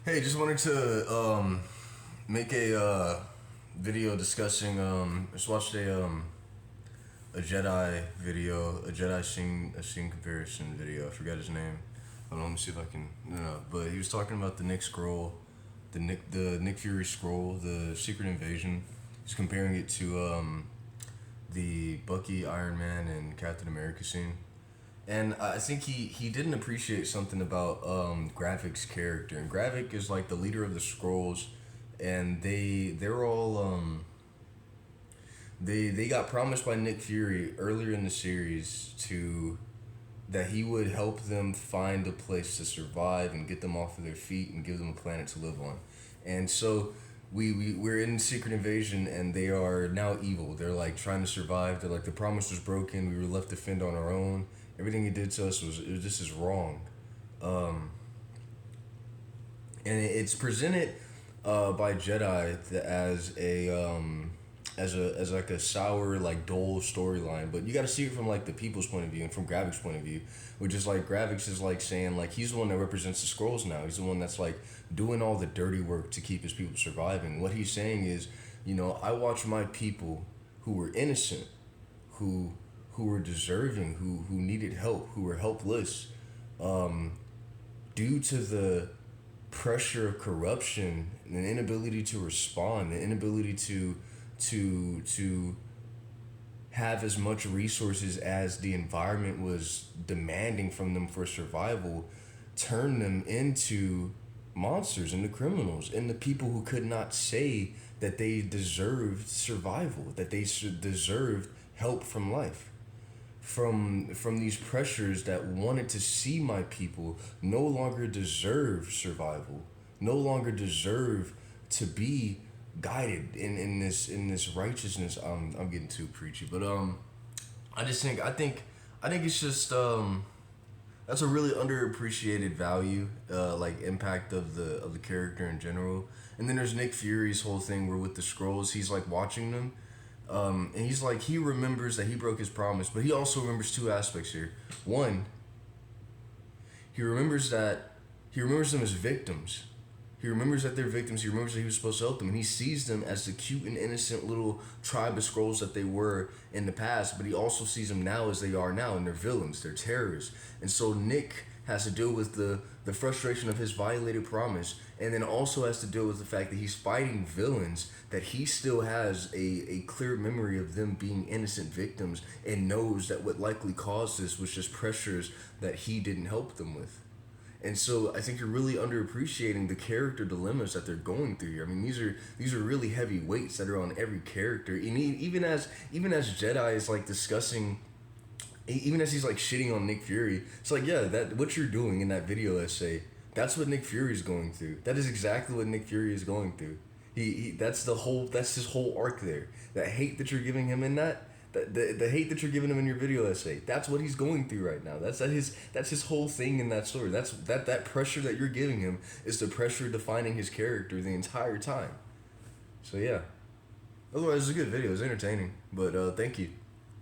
Hey, just wanted to make a video discussing just watched a Jedi video, a Jedi scene comparison video. I forgot his name. Hold on, let me see if I can. No, but he was talking about the Nick scroll, the Nick Fury scroll, the Secret Invasion. He's comparing it to the Bucky, Iron Man, and Captain America scene. And I think he didn't appreciate something about Gravik's character. And Gravik is like the leader of the Skrulls, and they're all they got promised by Nick Fury earlier in the series to that he would help them find a place to survive and get them off of their feet and give them a planet to live on. And so we're in Secret Invasion, and they are now evil. They're like trying to survive. They're like, the promise was broken. We were left to fend on our own. Everything he did to us this is wrong. And it's presented by Jedi as like a sour, like dull storyline, but you got to see it from like the people's point of view and from Gravik's point of view, which is like Gravik's is like saying like he's the one that represents the Skrulls now. He's the one that's like doing all the dirty work to keep his people surviving. What he's saying is, I watch my people who were innocent, who were deserving, who needed help, who were helpless, due to the pressure of corruption and the inability to respond, the inability to have as much resources as the environment was demanding from them for survival, turn them into monsters, into criminals, into people who could not say that they deserved survival, that they deserved help from life. From these pressures that wanted to see my people no longer deserve survival, no longer deserve to be guided in this righteousness. I'm getting too preachy, but I think it's just that's a really underappreciated value, like impact of the character in general. And then there's Nick Fury's whole thing where with the Skrulls, he's like watching them, and he's like, he remembers that he broke his promise, but he also remembers two aspects here. One, he remembers them as victims. He remembers that they're victims. He remembers that he was supposed to help them. And he sees them as the cute and innocent little tribe of Skrulls that they were in the past. But he also sees them now as they are now. And they're villains. They're terrorists. And so Nick has to deal with the frustration of his violated promise. And then also has to deal with the fact that he's fighting villains, that he still has a clear memory of them being innocent victims, and knows that what likely caused this was just pressures that he didn't help them with. And so I think you're really underappreciating the character dilemmas that they're going through here. I mean, these are really heavy weights that are on every character. And even as Jedi is like discussing, even as he's like shitting on Nick Fury, it's like, yeah, that what you're doing in that video essay, that's what Nick Fury is going through. That is exactly what Nick Fury is going through. That's his whole arc there. That hate that you're giving him in that. The hate that you're giving him in your video essay, that's what he's going through right now. That's his whole thing in that story. That pressure that you're giving him is the pressure defining his character the entire time. So yeah. Otherwise, it's a good video. It's entertaining. But thank you.